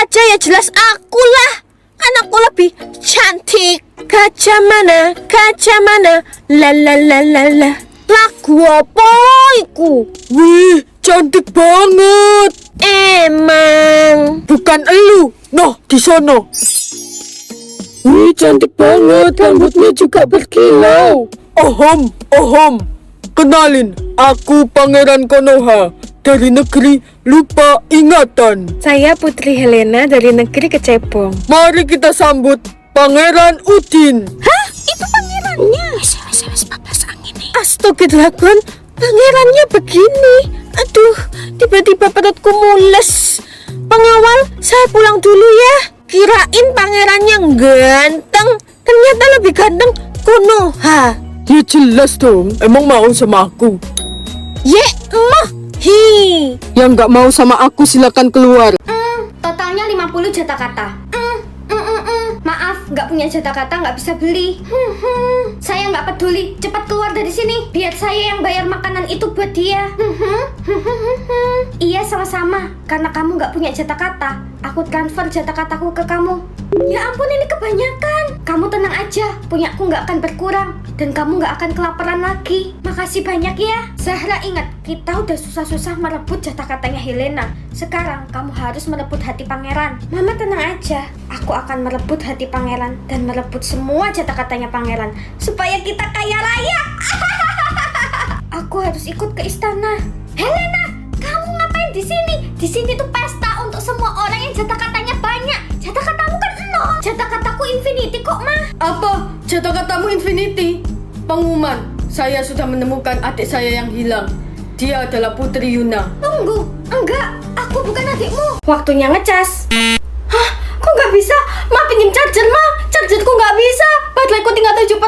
aja ya jelas aku lah. Kan aku lebih cantik. Kaca mana, la la la la la. Lagu apa iku? Wih, cantik banget. Emang Bukan elu. Noh, di sono. Wih, cantik banget. Rambutnya juga berkilau. Ohom. Kenalin, aku Pangeran Konoha dari negeri lupa ingatan. saya Putri Helena dari negeri Kecebong. Mari kita sambut Pangeran Udin. Hah? Itu pangerannya? Papas angin nih. Astagfirullahaladzim, pangerannya begini. Aduh, tiba-tiba perutku mules. Pengawal, saya pulang dulu ya. Kirain pangerannya ganteng, ternyata lebih ganteng Konoha. Ya jelas dong, emang mau sama aku. Ye, emoh, hi. Yang nggak mau sama aku silakan keluar. Totalnya 50 jatah kata. Maaf, nggak punya jatah kata, nggak bisa beli. Saya nggak peduli, cepat keluar dari sini. Biar saya yang bayar makanan itu buat dia. Iya, sama-sama. Karena kamu nggak punya jatah kata, aku transfer jatah kataku ke kamu. Ya ampun, ini kebanyakan. Kamu tenang aja, punyaku nggak akan berkurang. Dan kamu nggak akan kelaparan lagi. Makasih banyak ya. Zahra, ingat, kita udah susah-susah merebut jatah katanya Helena. Sekarang kamu harus merebut hati pangeran. Mama tenang aja, aku akan merebut hati pangeran dan merebut semua jatah katanya pangeran supaya kita kaya raya. Aku harus ikut ke istana. Helena, kamu ngapain di sini? Di sini tuh pesta untuk semua orang yang jatah katanya banyak. Jatah katamu kan 0. Jatah kataku infinity kok, Ma. Apa? Jatah katamu infinity? Pengumuman, saya sudah menemukan adik saya yang hilang. Dia adalah Putri Yuna. Tunggu, enggak, aku bukan adikmu. Waktunya ngecas. Hah, kok nggak bisa? Ma, pinjem charger, Ma. Chargerku nggak bisa. Bateraiku tinggal 7%.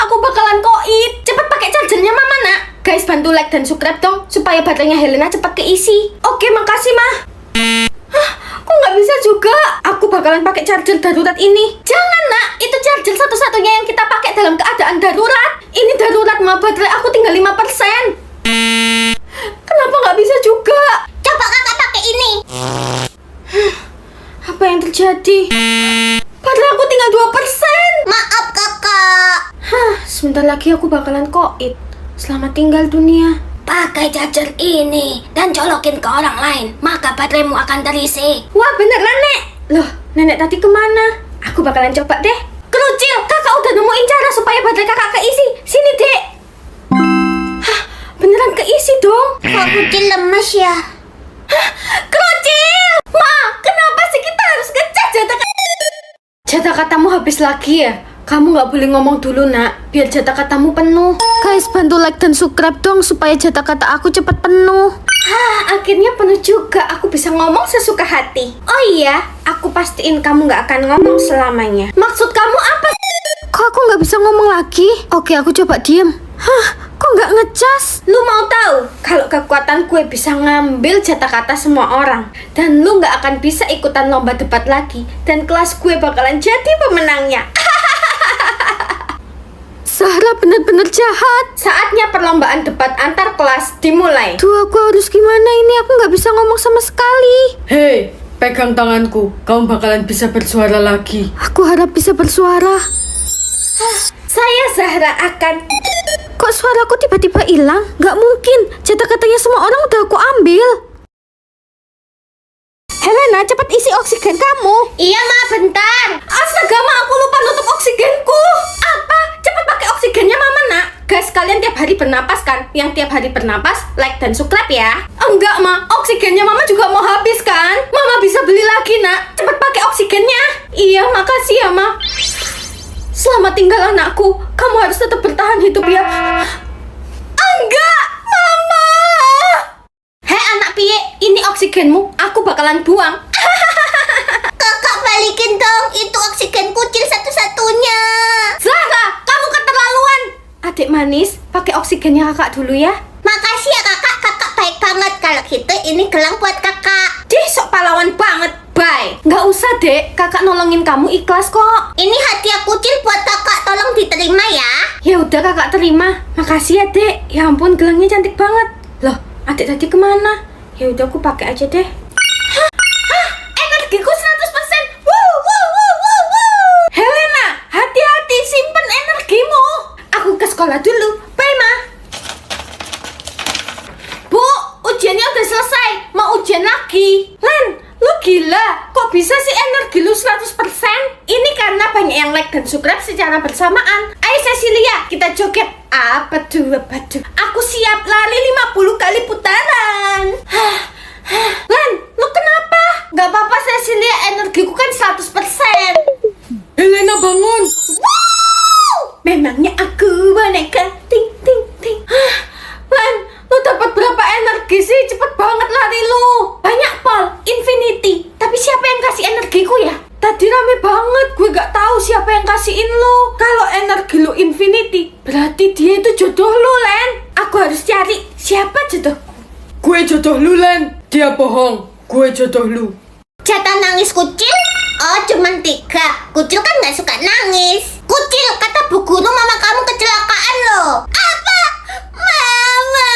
Aku bakalan koit. Cepet pakai chargernya Mama, nak. Guys, bantu like dan subscribe dong, supaya baterainya Helena cepat keisi. Oke, makasih, Ma. Hah, kok nggak bisa juga? Aku bakalan pakai charger darurat ini. Jangan, nak. Itu charger satu-satunya yang kita pakai dalam keadaan darurat. Ini darurat, Ma. Baterai aku tinggal 5%. Kenapa nggak bisa juga? Coba kakak pakai ini. Apa yang terjadi? Baterai aku tinggal 2%. Maaf kakak. Sebentar lagi aku bakalan koit. Selamat tinggal dunia. Pakai charger ini dan colokin ke orang lain, maka bateraimu akan terisi. Wah, beneran, Nek. Loh, nenek tadi kemana? Aku bakalan coba deh. Kerucil, kakak udah nemuin cara supaya baterai kakak keisi. Sini, Dek. Hah, beneran keisi dong. Kok Kerucil lemes ya? Hah, Kerucil! Ma, kenapa sih kita harus ngecek jatah katamu habis lagi ya? Kamu nggak boleh ngomong dulu, nak, biar jatah katamu penuh. Guys, bantu like dan subscribe dong supaya jatah kata aku cepat penuh. Akhirnya penuh juga. Aku bisa ngomong sesuka hati. Oh iya, aku pastiin kamu nggak akan ngomong selamanya. Maksud kamu apa? Kok aku nggak bisa ngomong lagi? Oke, aku coba diem. Kok nggak ngecas? Lu mau tahu kalau kekuatan gue bisa ngambil jatah kata semua orang, dan lu nggak akan bisa ikutan lomba debat lagi, dan kelas gue bakalan jadi pemenangnya. Zahra benar-benar jahat. Saatnya perlombaan debat antar kelas dimulai. Duh, aku harus gimana ini? Aku nggak bisa ngomong sama sekali. Hei, pegang tanganku. Kamu bakalan bisa bersuara lagi. Aku harap bisa bersuara. Saya Zahra akan... Kok suaraku tiba-tiba hilang? Nggak mungkin. Jatah katanya semua orang udah aku ambil. Helena, cepat isi oksigen kamu. Iya, Ma, bentar. Astaga, Ma, aku lupa nutup oksigenku. Apa? Cepat pakai oksigennya Mama, nak. Guys, kalian tiap hari bernapas kan? Yang tiap hari bernapas, like dan subscribe ya. Enggak, Ma, oksigennya Mama juga mau habis kan? Mama bisa beli lagi, nak. Cepat pakai oksigennya. Iya, makasih ya, Ma. Selamat tinggal anakku. Kamu harus tetap bertahan hidup ya. Enggak, Mama. Hei anak piye, ini oksigenmu. Aku bakalan buang. Kakak balikin dong. Itu oksigen kucil satu-satunya. Zahra, kamu keterlaluan. Adik manis, pakai oksigennya kakak dulu ya. Makasih ya kakak. Kakak baik banget. Kalau gitu ini gelang buat kakak. Dih, sok pahlawan banget. Bye. Nggak usah, Dek. Kakak nolongin kamu ikhlas kok. Ini hadiah kucil buat kakak. Tolong diterima ya. Ya udah, kakak terima. Makasih ya, Dek. Ya ampun, gelangnya cantik banget. Loh, adik tadi kemana? Ya udah, aku pakai aja deh. Energiku 100%. Kok bisa sih energi lu 100%? Ini karena banyak yang like dan subscribe secara bersamaan. Ayo Cecilia, kita joget. Apa tuh? Aku siap lari 50 kali putaran. Lan, lu kenapa? Gak apa-apa Cecilia, energiku kan 100%. Helena bangun. Wow! Memangnya aku boneka. Ting, ting, ting. Lan, lu dapat berapa energi sih? Cepet banget lari lu. Banyak Pol, infinity. Tapi siapa yang kasih energiku ya? Tadi rame banget, gue gak tahu siapa yang kasihin lu. Kalau energi lu infinity, berarti dia itu jodoh lu, Len. Aku harus cari siapa jodohku. Gue jodoh lu, Len. Dia bohong. Gue jodoh lu. Jatah nangis kucil? Oh, cuman 3. Kucil kan gak suka nangis. Kucil, kata bu guru mama kamu kecelakaan loh. Apa? Mama.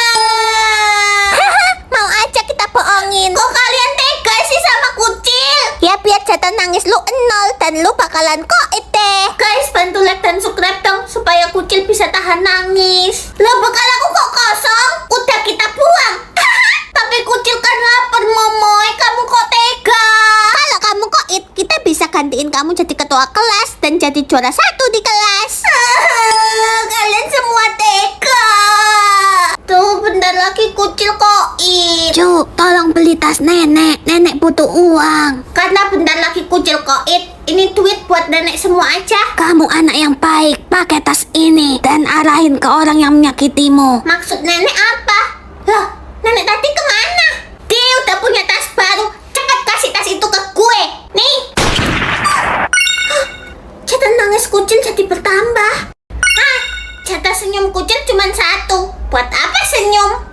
Mau aja kita bohongin. Kok kalian tega sih sama kucil? Ya biar jatah nangis lu 0 dan lu bakalan koit deh. Guys, bantu like dan subscribe dong supaya kucil bisa tahan nangis. Loh, bekal aku kok kosong? Udah kita buang. Tapi kucil kan lapar, Momoy. Kamu kok tega? Kalau kamu koit, kita bisa gantiin kamu jadi ketua kelas dan jadi juara 1 di kelas. Kalian semua tega. Tuh, bentar lagi kucil koit. Cu, tolong beli tas nenek. Nenek butuh uang. Karena bentar lagi kucil koit, ini duit buat nenek semua aja. Kamu anak yang baik, pakai tas ini dan arahin ke orang yang menyakitimu. Maksud nenek apa? Loh, nenek tadi kemana? Dia udah punya tas baru. Cepat kasih tas itu ke gue. Nih. Jatah nangis kucil jadi bertambah. Hah? Jatah senyum kucil cuma 1. Buat apa senyum?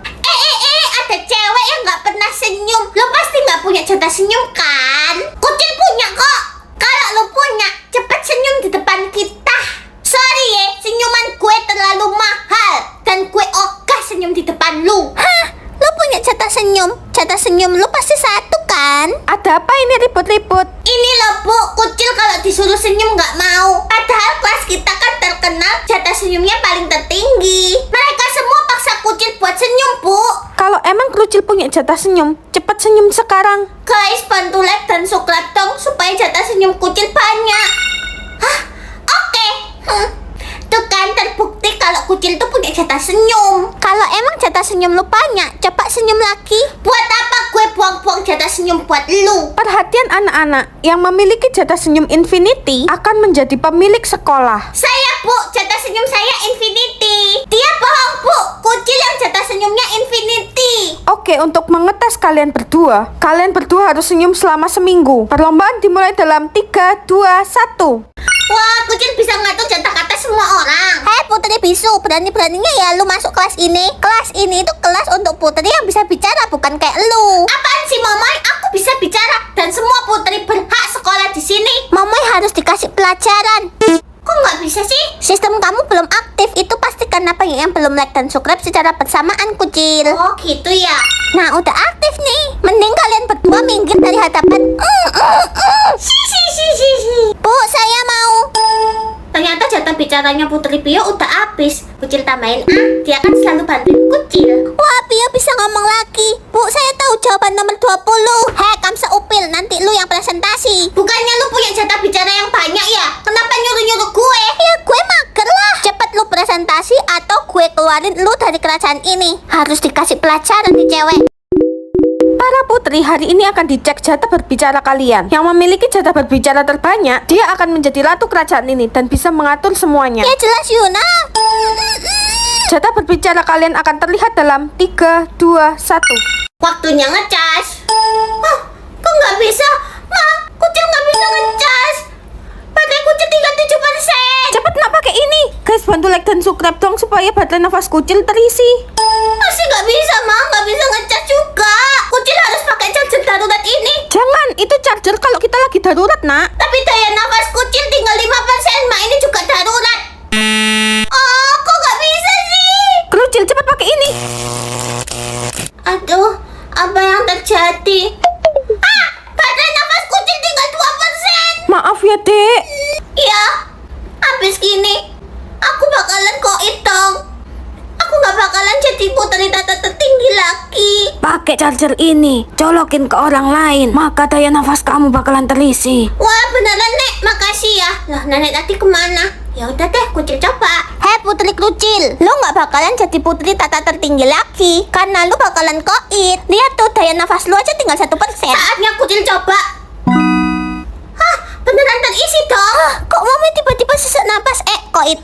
Ada cewek yang gak pernah senyum. Lo pasti gak punya jatah senyum kan? Kucil punya kok. Kalau lo punya, cepet senyum di depan kita. Sorry ya, senyuman gue terlalu mahal. Dan gue ogah senyum di depan lu. Hah? Lo punya jatah senyum? Jatah senyum lu pasti 1 kan? Ada apa ini ribut-ribut? Ini loh bu, kucil kalau disuruh senyum gak mau. Padahal kelas kita kan terkenal jatah senyumnya paling tertinggi. Mereka semua paksa kucil buat senyum bu. Kalau emang kucil punya jatah senyum, cepet senyum sekarang. Guys, bantu like dan subscribe dong supaya jatah senyum kucil banyak. Hah? Oke. Tuh kan terbukti kalau kucil tuh punya jatah senyum. Kalau emang jatah senyum lu banyak, coba senyum lagi. Buat apa gue buang-buang jatah senyum buat lu? Perhatian anak-anak, yang memiliki jatah senyum infinity akan menjadi pemilik sekolah. Saya bu, jatah senyum saya infinity. Dia bohong bu, kucil yang jatah senyumnya infinity. Oke, untuk mengetes kalian berdua harus senyum selama seminggu. Perlombaan dimulai dalam 3, 2, 1. Wah, kucil bisa ngatur jatah kata semua orang. Hei putri bisu, berani-beraninya ya lu masuk kelas ini. Kelas ini itu kelas untuk putri yang bisa bicara, bukan kayak lu. Apaan sih Momoy? Aku bisa bicara dan semua putri berhak sekolah di sini. Momoy harus dikasih pelajaran. Kok nggak bisa sih? Sistem kamu belum aktif. Itu pasti karena banyak yang belum like dan subscribe secara bersamaan kucil. Oh gitu ya. Nah udah aktif nih. Mending kalian berdua minggir dari hadapan. Bu, saya mau. Ternyata jatah bicaranya Putri Pio udah habis. Kucil tambahin A, dia kan selalu bantuin kucil. Wah, Pio bisa ngomong lagi. Bu, saya tahu jawaban nomor 20. Hei, Kamsa Upil, nanti lu yang presentasi. Bukannya lu punya jatah bicara yang banyak ya? Kenapa nyuruh-nyuruh gue? Ya, gue mager lah. Cepet lu presentasi atau gue keluarin lu dari kerajaan ini. Harus dikasih pelajaran nih cewek. Para putri hari ini akan dicek jatah berbicara kalian. Yang memiliki jatah berbicara terbanyak, dia akan menjadi ratu kerajaan ini dan bisa mengatur semuanya. Ya jelas Yuna. Jatah berbicara kalian akan terlihat dalam 3, 2, 1. Waktunya ngecas. Hah, kok nggak bisa? Ma, kucil nggak bisa ngecas. Baterai kucil tinggal 7%. Cepet nak pakai ini. Guys, bantu like dan subscribe dong supaya baterai nafas kucil terisi. Masih nggak bisa, Ma. Nggak bisa ngecas juga. Kucil harus pakai charger darurat ini. Jangan, itu charger kalau kita lagi darurat, nak. Tapi daya nafas kucil tinggal 5%, Ma. Ini juga darurat. Oh, kok nggak bisa sih? Kucil, cepet pakai ini. Aduh, apa yang terjadi? Ah, baterai nafas kucil tinggal 2%. Maaf ya, Dek. Ya, habis gini, aku bakalan koit dong. Aku nggak bakalan jadi jadi putri tata tertinggi lagi. Pakai charger ini, colokin ke orang lain, maka daya nafas kamu bakalan terisi. Wah, beneran, Nek. Makasih ya. Lah, Nenek tadi kemana? Ya udah deh, Kucil coba. Hei putri Kucil, lu nggak bakalan jadi putri tata tertinggi lagi karena lu bakalan koit. Lihat tuh, daya nafas lu aja tinggal 1%. Saatnya Kucil coba. Hah, beneran terisi dong. Kok Mami tiba-tiba sesak napas? Koit.